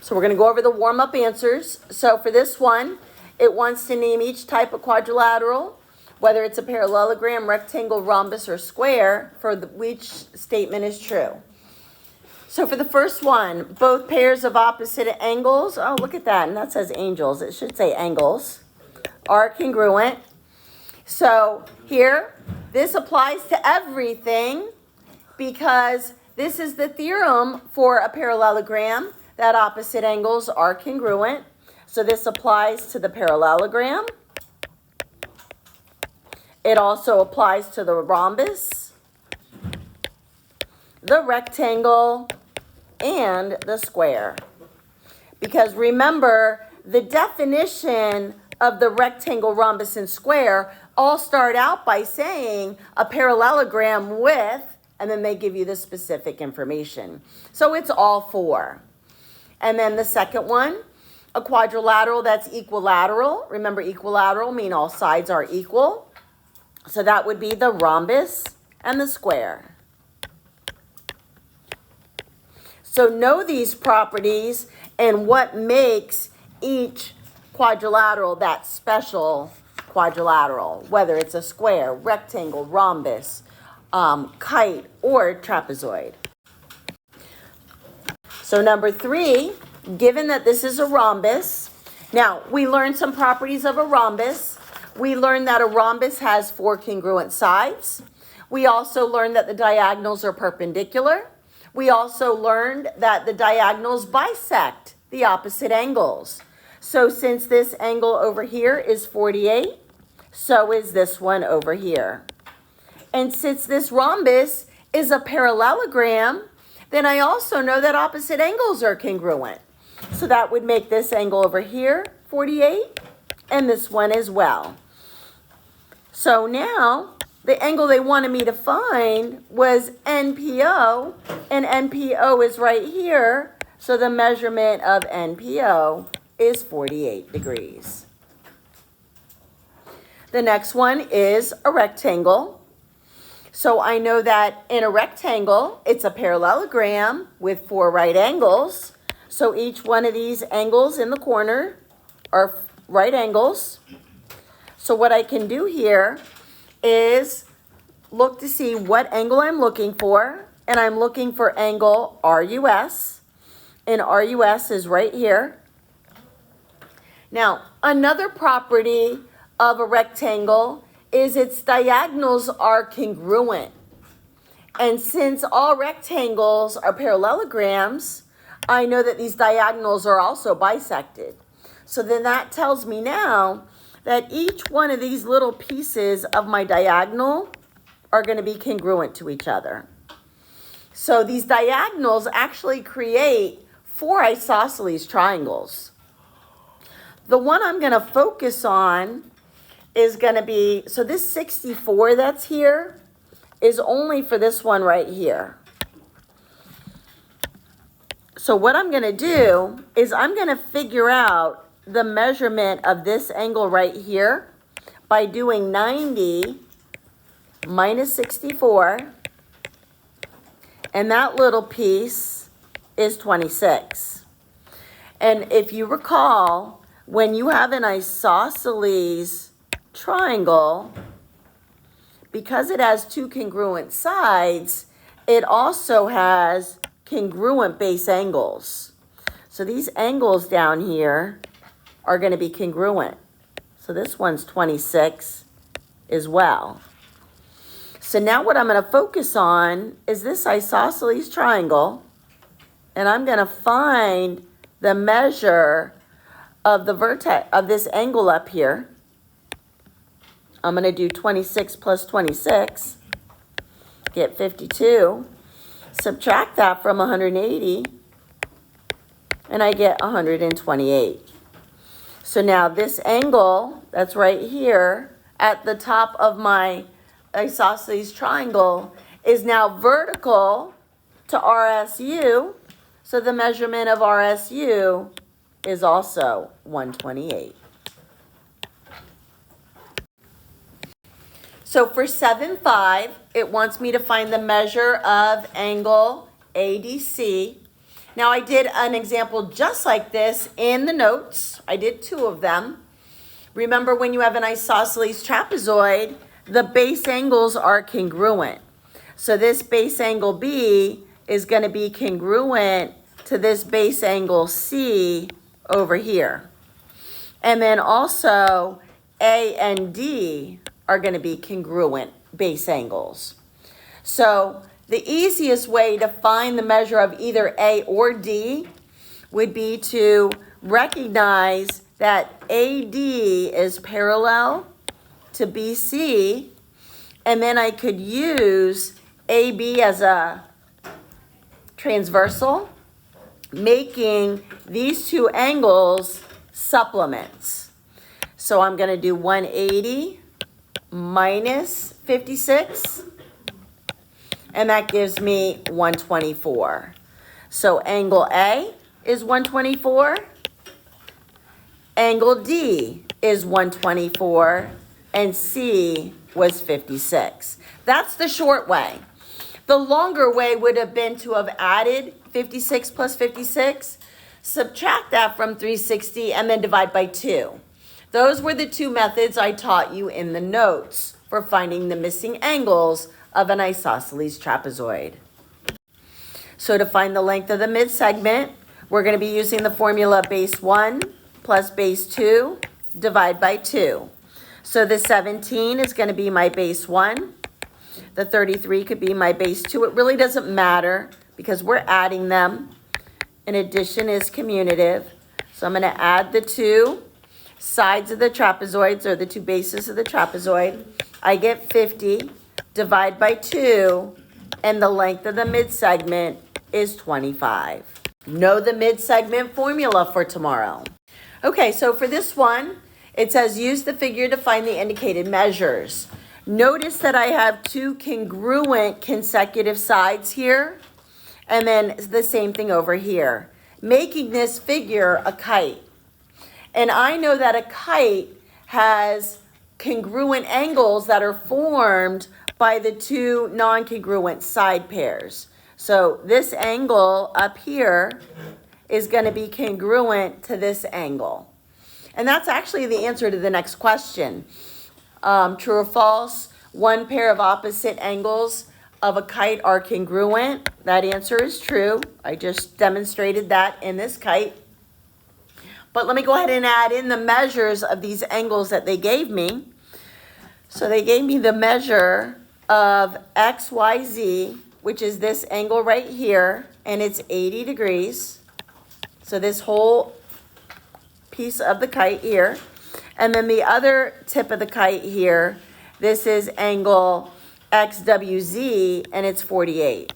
So we're going to go over the warm-up answers. So for this one, it wants to name each type of quadrilateral, whether it's a parallelogram, rectangle, rhombus, or square, for which statement is true. So for the first one, both pairs of opposite angles, oh, look at that, and that says angels. It should say angles, are congruent. So here, this applies to everything because this is the theorem for a parallelogram, that opposite angles are congruent. So this applies to the parallelogram. It also applies to the rhombus, the rectangle, and the square. Because remember, the definition of the rectangle, rhombus, and square all start out by saying a parallelogram with, and then they give you the specific information. So it's all four. And then the second one, a quadrilateral that's equilateral. Remember, equilateral mean all sides are equal. So that would be the rhombus and the square. So know these properties and what makes each quadrilateral that special quadrilateral, whether it's a square, rectangle, rhombus, kite, or trapezoid. So number 3, given that this is a rhombus, now we learned some properties of a rhombus. We learned that a rhombus has 4 congruent sides. We also learned that the diagonals are perpendicular. We also learned that the diagonals bisect the opposite angles. So since this angle over here is 48, so is this one over here. And since this rhombus is a parallelogram, then I also know that opposite angles are congruent. So that would make this angle over here 48, and this one as well. So now, the angle they wanted me to find was NPO, and NPO is right here, so the measurement of NPO is 48 degrees. The next one is a rectangle. So I know that in a rectangle, it's a parallelogram with 4 right angles. So each one of these angles in the corner are right angles. So what I can do here is look to see what angle I'm looking for. And I'm looking for angle RUS. And RUS is right here. Now, another property of a rectangle is its diagonals are congruent. And since all rectangles are parallelograms, I know that these diagonals are also bisected. So then that tells me now that each one of these little pieces of my diagonal are going to be congruent to each other. So these diagonals actually create 4 isosceles triangles. The one I'm going to focus on is going to be, so this 64 that's here is only for this one right here. So what I'm going to do is I'm going to figure out the measurement of this angle right here by doing 90 minus 64, and that little piece is 26. And if you recall, when you have an isosceles triangle, because it has 2 congruent sides, it also has congruent base angles. So these angles down here are going to be congruent. So this one's 26 as well. So now what I'm going to focus on is this isosceles triangle, and I'm going to find the measure of the vertex of this angle up here. I'm going to do 26 plus 26, get 52, subtract that from 180, and I get 128. So now this angle that's right here at the top of my isosceles triangle is now vertical to RSU, so the measurement of RSU is also 128. So for 7.5, it wants me to find the measure of angle ADC. Now I did an example just like this in the notes. I did 2 of them. Remember, when you have an isosceles trapezoid, the base angles are congruent. So this base angle B is going to be congruent to this base angle C over here. And then also A and D are going to be congruent base angles. So the easiest way to find the measure of either A or D would be to recognize that AD is parallel to BC, and then I could use AB as a transversal, making these 2 angles supplements. So I'm going to do 180 minus 56, and that gives me 124. So angle A is 124, angle D is 124, and C was 56. That's the short way. The longer way would have been to have added 56 plus 56, subtract that from 360, and then divide by 2. Those were the 2 methods I taught you in the notes for finding the missing angles of an isosceles trapezoid. So to find the length of the midsegment, we're going to be using the formula base 1 plus base 2, divide by 2. So the 17 is going to be my base 1. The 33 could be my base 2. It really doesn't matter because we're adding them. And addition is commutative. So I'm going to add the 2 sides of the trapezoids, or the 2 bases of the trapezoid. I get 50, divide by 2, and the length of the midsegment is 25. Know the midsegment formula for tomorrow. Okay, so for this one, it says use the figure to find the indicated measures. Notice that I have 2 congruent consecutive sides here, and then the same thing over here, making this figure a kite. And I know that a kite has congruent angles that are formed by the 2 non-congruent side pairs. So this angle up here is going to be congruent to this angle. And that's actually the answer to the next question. True or false? 1 pair of opposite angles of a kite are congruent. That answer is true. I just demonstrated that in this kite. But let me go ahead and add in the measures of these angles that they gave me. So they gave me the measure of XYZ, which is this angle right here, and it's 80 degrees. So this whole piece of the kite here. And then the other tip of the kite here, this is angle XWZ, and it's 48.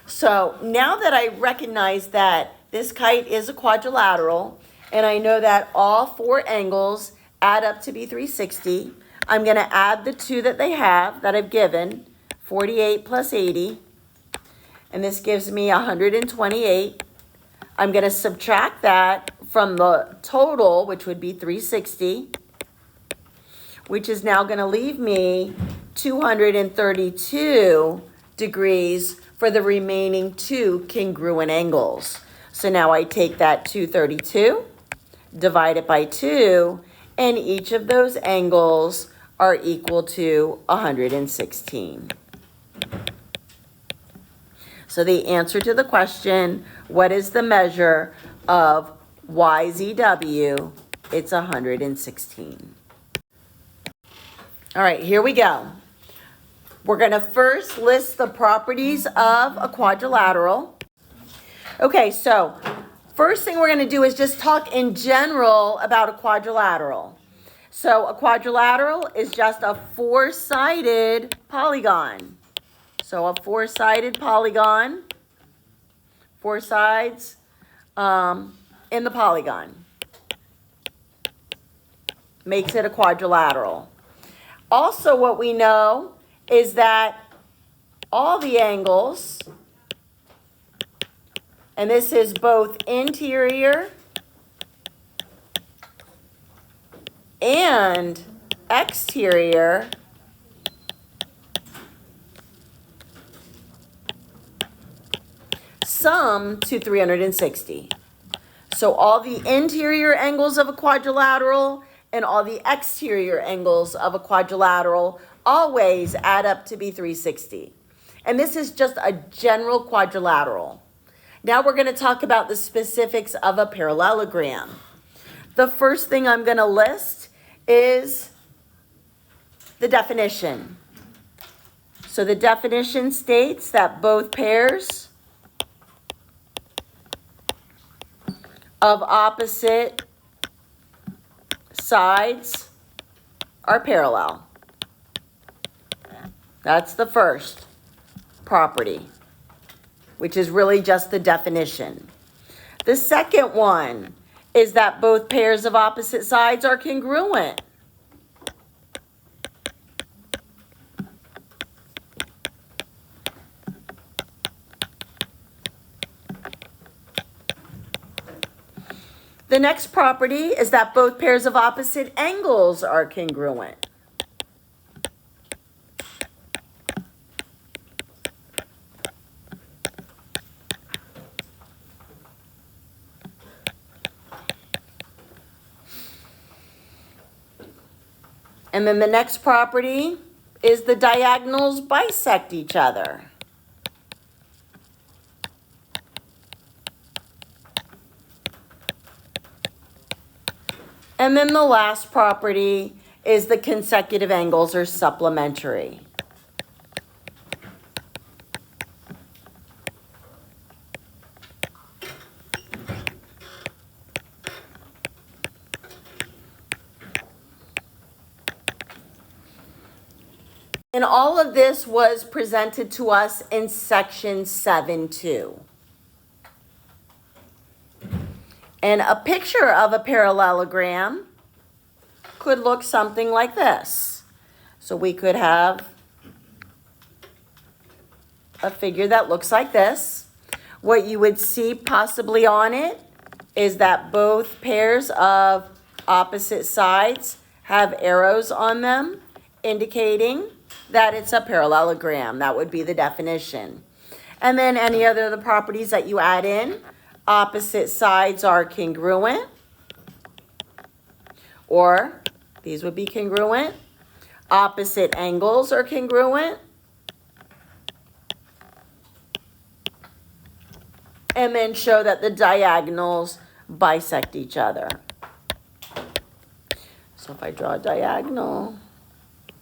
So now that I recognize that this kite is a quadrilateral, and I know that all 4 angles add up to be 360, I'm going to add the 2 that they have, that I've given, 48 plus 80, and this gives me 128. I'm going to subtract that from the total, which would be 360, which is now going to leave me 232 degrees for the remaining 2 congruent angles. So now I take that 232, divide it by 2, and each of those angles are equal to 116. So the answer to the question, what is the measure of YZW? It's 116. All right, here we go. We're going to first list the properties of a quadrilateral. Okay, so first thing we're going to do is just talk in general about a quadrilateral. So a quadrilateral is just a 4-sided polygon. So a 4-sided polygon, 4 sides in the polygon makes it a quadrilateral. Also, what we know is that all the angles, and this is both interior and exterior, sum to 360. So all the interior angles of a quadrilateral and all the exterior angles of a quadrilateral always add up to be 360. And this is just a general quadrilateral. Now we're going to talk about the specifics of a parallelogram. The first thing I'm going to list is the definition. So the definition states that both pairs of opposite sides are parallel. That's the first property, which is really just the definition. The second one is that both pairs of opposite sides are congruent. The next property is that both pairs of opposite angles are congruent. And then the next property is the diagonals bisect each other. And then the last property is the consecutive angles are supplementary. And all of this was presented to us in section 7.2. And a picture of a parallelogram could look something like this. So we could have a figure that looks like this. What you would see possibly on it is that both pairs of opposite sides have arrows on them indicating that it's a parallelogram. That would be the definition. And then any other of the properties that you add in. Opposite sides are congruent, or these would be congruent. Opposite angles are congruent. And then show that the diagonals bisect each other. So if I draw a diagonal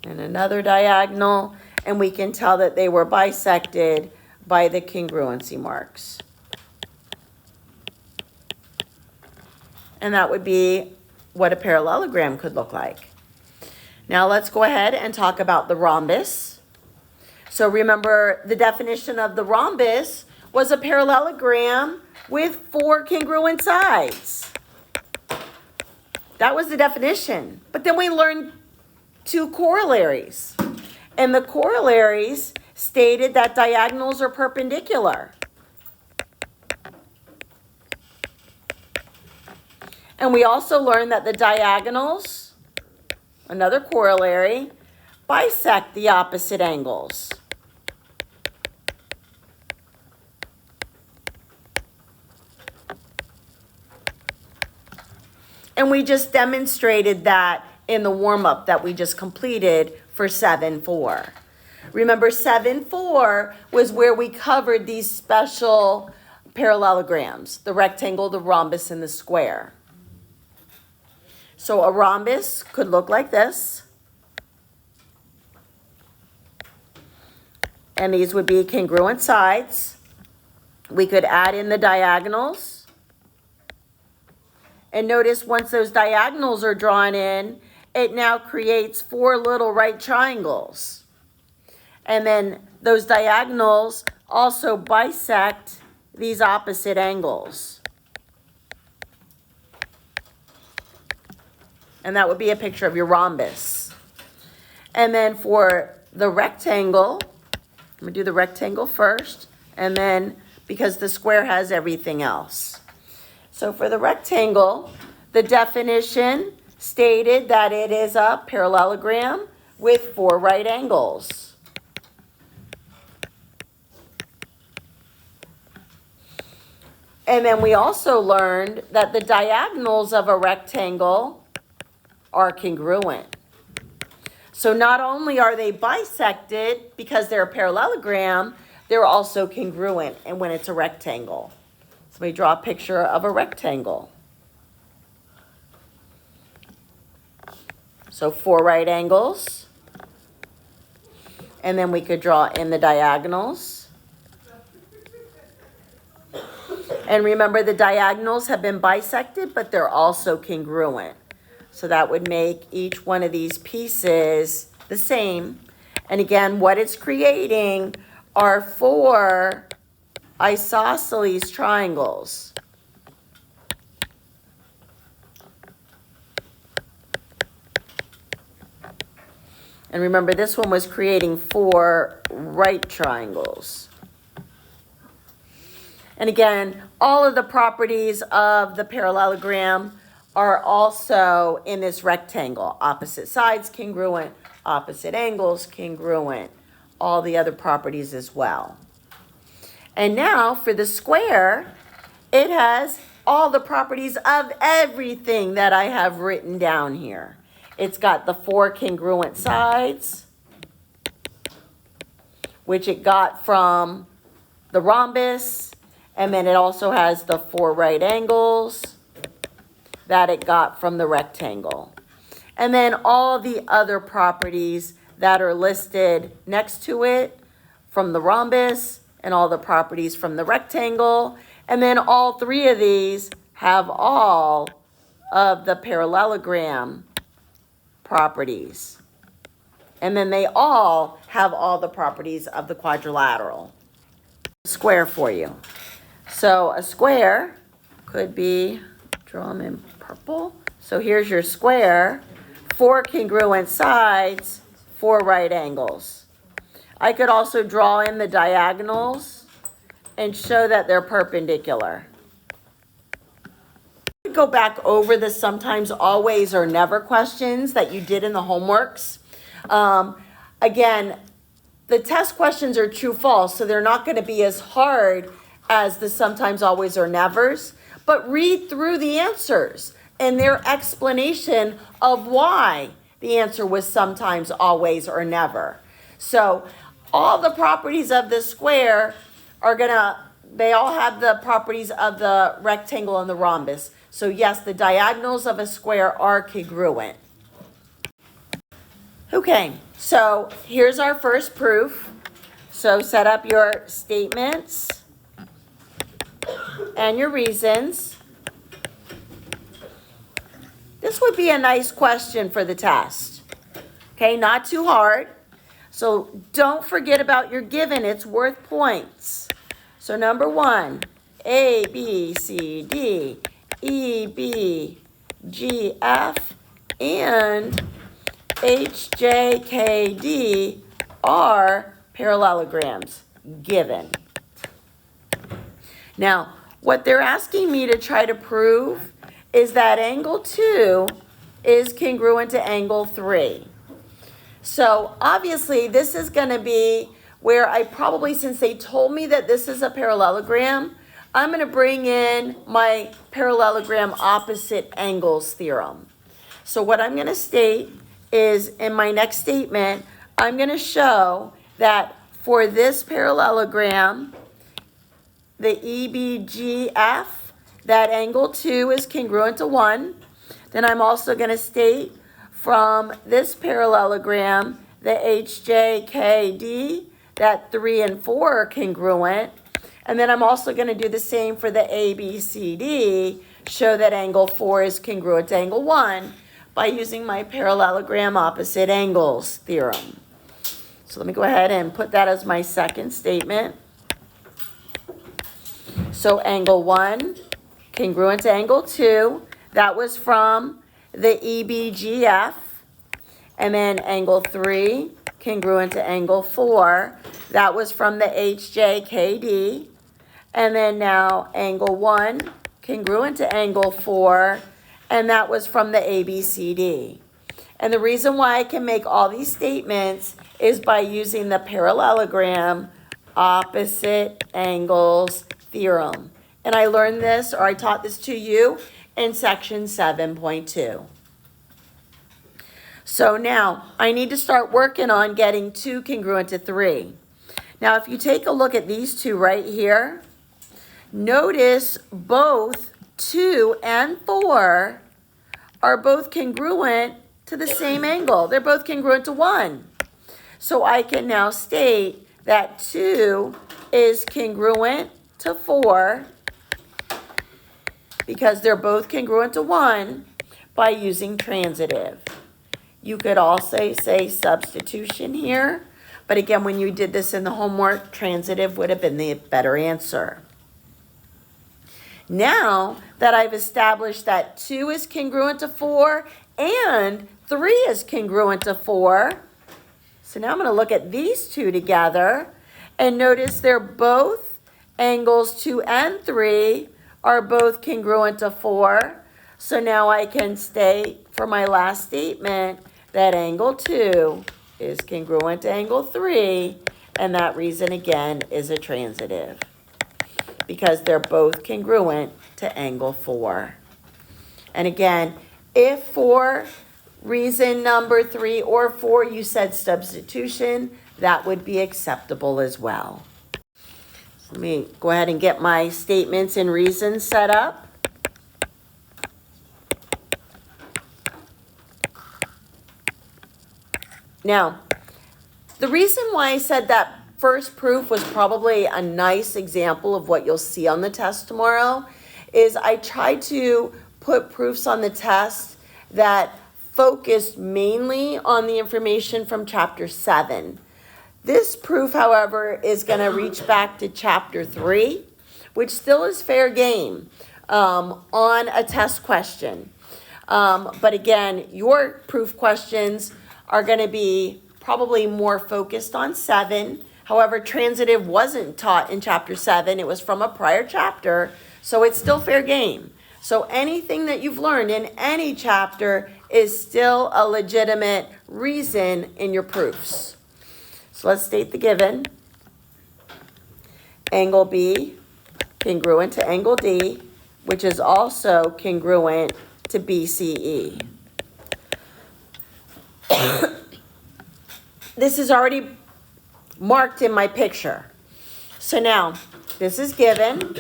and another diagonal, and we can tell that they were bisected by the congruency marks. And that would be what a parallelogram could look like. Now let's go ahead and talk about the rhombus. So remember, the definition of the rhombus was a parallelogram with 4 congruent sides. That was the definition. But then we learned 2 corollaries. And the corollaries stated that diagonals are perpendicular. And we also learned that the diagonals, another corollary, bisect the opposite angles. And we just demonstrated that in the warm-up that we just completed for 7.4. Remember, 7.4 was where we covered these special parallelograms, the rectangle, the rhombus, and the square. So a rhombus could look like this. And these would be congruent sides. We could add in the diagonals. And notice once those diagonals are drawn in, it now creates 4 little right triangles. And then those diagonals also bisect these opposite angles. And that would be a picture of your rhombus. And then for the rectangle, I'm going to do the rectangle first, and then because the square has everything else. So for the rectangle, the definition stated that it is a parallelogram with 4 right angles. And then we also learned that the diagonals of a rectangle are congruent. So not only are they bisected because they're a parallelogram, they're also congruent and when it's a rectangle. So we draw a picture of a rectangle. So 4 right angles. And then we could draw in the diagonals. And remember, the diagonals have been bisected, but they're also congruent. So that would make each one of these pieces the same. And again, what it's creating are 4 isosceles triangles. And remember, this one was creating 4 right triangles. And again, all of the properties of the parallelogram are also in this rectangle. Opposite sides congruent, opposite angles congruent, all the other properties as well. And now for the square, it has all the properties of everything that I have written down here. It's got the 4 congruent sides, which it got from the rhombus, and then it also has the 4 right angles that it got from the rectangle. And then all the other properties that are listed next to it from the rhombus and all the properties from the rectangle. And then all 3 of these have all of the parallelogram properties. And then they all have all the properties of the quadrilateral. Square for you. So a square could be, draw them in purple. So here's your square, 4 congruent sides, 4 right angles. I could also draw in the diagonals and show that they're perpendicular. Go back over the sometimes, always, or never questions that you did in the homeworks. Again, the test questions are true-false, so they're not going to be as hard as the sometimes, always, or nevers. But read through the answers and their explanation of why the answer was sometimes, always, or never. So all the properties of the square are they all have the properties of the rectangle and the rhombus. So yes, the diagonals of a square are congruent. Okay, so here's our first proof. So set up your statements and your reasons. This would be a nice question for the test. Okay, not too hard. So don't forget about your given. It's worth points. So number 1, A, B, C, D, E, B, G, F, and H, J, K, D are parallelograms, given. Now, what they're asking me to try to prove is that angle 2 is congruent to angle 3. So obviously, this is going to be where I probably, since they told me that this is a parallelogram, I'm going to bring in my parallelogram opposite angles theorem. So what I'm going to state is, in my next statement, I'm going to show that for this parallelogram, the EBGF, that angle 2 is congruent to 1. Then I'm also going to state from this parallelogram, the HJKD, that 3 and 4 are congruent. And then I'm also going to do the same for the ABCD, show that angle 4 is congruent to angle 1 by using my parallelogram opposite angles theorem. So let me go ahead and put that as my second statement. So angle 1, congruent to angle 2, that was from the EBGF. And then angle 3, congruent to angle 4, that was from the HJKD. And then now angle 1, congruent to angle 4, and that was from the ABCD. And the reason why I can make all these statements is by using the parallelogram opposite angles theorem. And I learned this, or I taught this to you in section 7.2. So now I need to start working on getting 2 congruent to 3. Now, if you take a look at these two right here, notice both 2 and 4 are both congruent to the same angle. They're both congruent to 1. So I can now state that 2 is congruent to 4 because they're both congruent to 1 by using transitive. You could also say substitution here, but again, when you did this in the homework, transitive would have been the better answer. Now that I've established that 2 is congruent to 4 and 3 is congruent to 4, so now I'm going to look at these two together and notice they're both angles 2 and 3 are both congruent to 4. So now I can state for my last statement that angle 2 is congruent to angle 3, and that reason again is a transitive because they're both congruent to angle 4. And again, if for reason number 3 or 4 you said substitution, that would be acceptable as well. Let me go ahead and get my statements and reasons set up. Now, the reason why I said that first proof was probably a nice example of what you'll see on the test tomorrow is I tried to put proofs on the test that focused mainly on the information from chapter 7. This proof, however, is going to reach back to chapter 3, which still is fair game on a test question. But again, your proof questions are going to be probably more focused on 7. However, transitive wasn't taught in chapter 7. It was from a prior chapter, so it's still fair game. So anything that you've learned in any chapter is still a legitimate reason in your proofs. So let's state the given. Angle B congruent to angle D, which is also congruent to BCE. This is already marked in my picture. So now, this is given.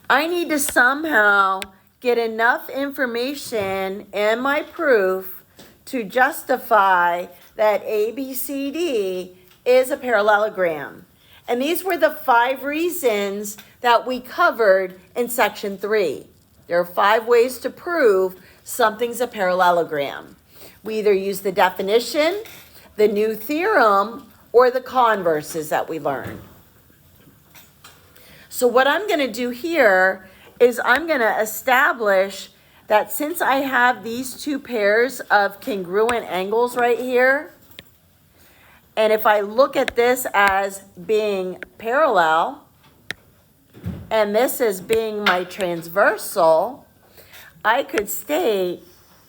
I need to somehow get enough information in my proof to justify that ABCD is a parallelogram. And these were the 5 reasons that we covered in section 3. There are 5 ways to prove something's a parallelogram. We either use the definition, the new theorem, or the converses that we learned. So what I'm going to do here is I'm going to establish that since I have these 2 pairs of congruent angles right here, and if I look at this as being parallel, and this as being my transversal, I could state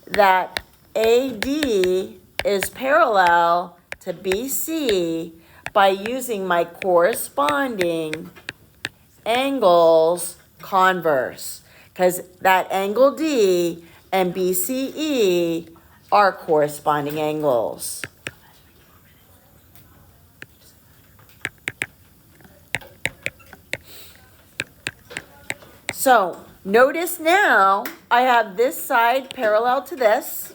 that AD is parallel to BC by using my corresponding angles converse, because that angle D and BCE are corresponding angles. So notice now I have this side parallel to this.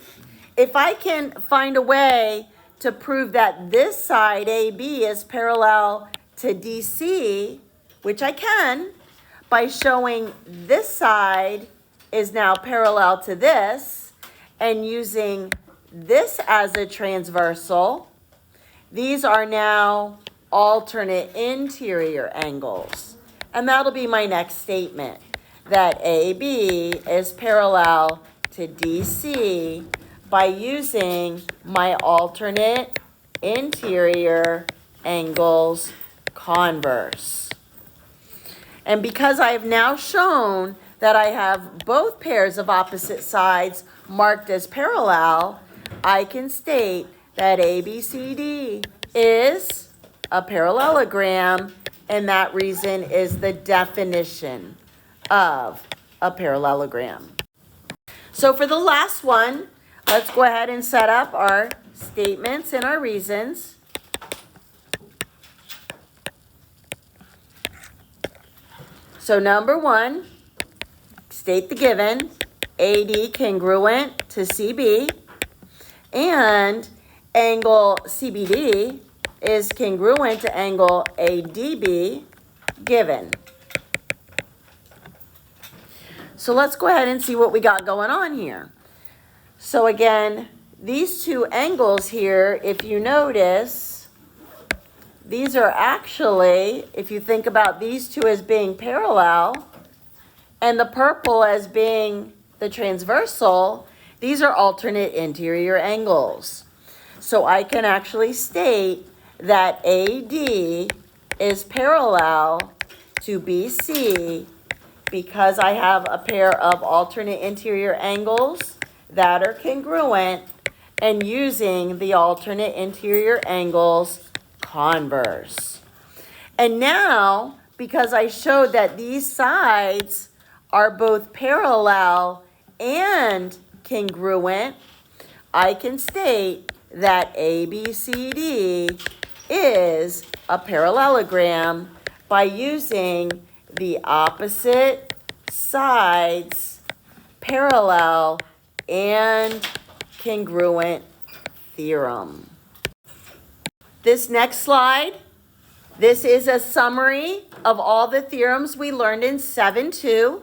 If I can find a way to prove that this side AB is parallel to DC, which I can, by showing this side is now parallel to this and using this as a transversal, these are now alternate interior angles. And that'll be my next statement, that AB is parallel to DC by using my alternate interior angles converse. And because I have now shown that I have both pairs of opposite sides marked as parallel, I can state that ABCD is a parallelogram And that reason is the definition of a parallelogram. So for the last one, let's go ahead and set up our statements and our reasons. So number one, state the given, AD congruent to CB, and angle CBD is congruent to angle ADB given. So let's go ahead and see what we got going on here. So again, these two angles here, if you notice, these are actually, if you think about these two as being parallel and the purple as being the transversal, these are alternate interior angles. So I can actually state that AD is parallel to BC because I have a pair of alternate interior angles that are congruent and using the alternate interior angles converse. And now, because I showed that these sides are both parallel and congruent, I can state that ABCD is a parallelogram by using the opposite sides parallel and congruent theorem. This next slide, this is a summary of all the theorems we learned in 7.2.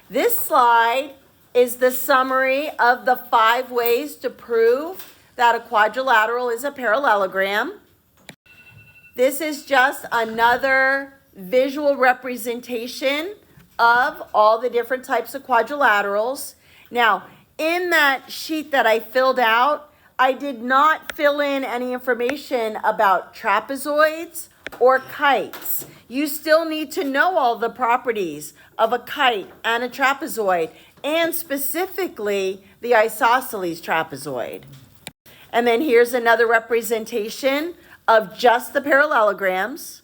This slide is the summary of the 5 ways to prove that a quadrilateral is a parallelogram. This is just another visual representation of all the different types of quadrilaterals. Now, in that sheet that I filled out, I did not fill in any information about trapezoids or kites. You still need to know all the properties of a kite and a trapezoid, and specifically the isosceles trapezoid. And then here's another representation of just the parallelograms.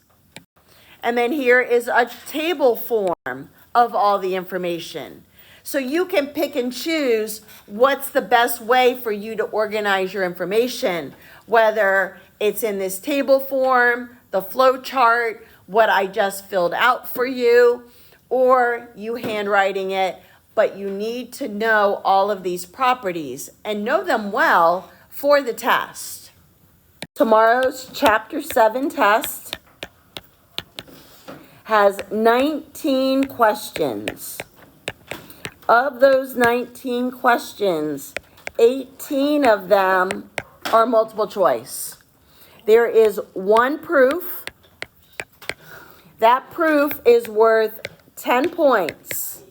And then here is a table form of all the information. So you can pick and choose what's the best way for you to organize your information, whether it's in this table form, the flow chart, what I just filled out for you, or you handwriting it, but you need to know all of these properties and know them well for the test. Tomorrow's Chapter 7 test has 19 questions. Of those 19 questions, 18 of them are multiple choice. There is one proof. That proof is worth 10 points.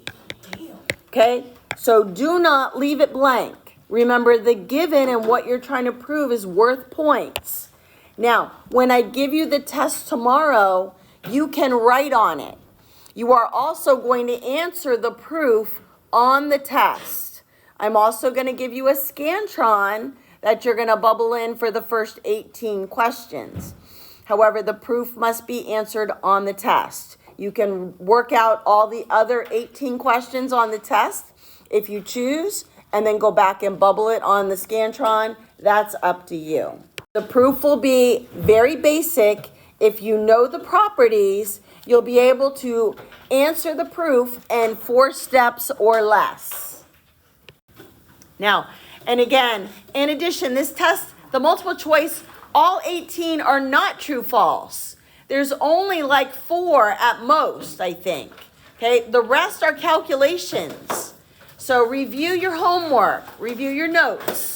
Okay, so do not leave it blank. Remember, the given and what you're trying to prove is worth points. Now, when I give you the test tomorrow, you can write on it. You are also going to answer the proof on the test. I'm also going to give you a Scantron that you're going to bubble in for the first 18 questions. However, the proof must be answered on the test. You can work out all the other 18 questions on the test if you choose, and then go back and bubble it on the Scantron. That's up to you. The proof will be very basic. If you know the properties, you'll be able to answer the proof in 4 steps or less. Now, and again, in addition, this test, the multiple choice, all 18 are not true false. There's only like 4 at most, I think. Okay, the rest are calculations. So review your homework, review your notes.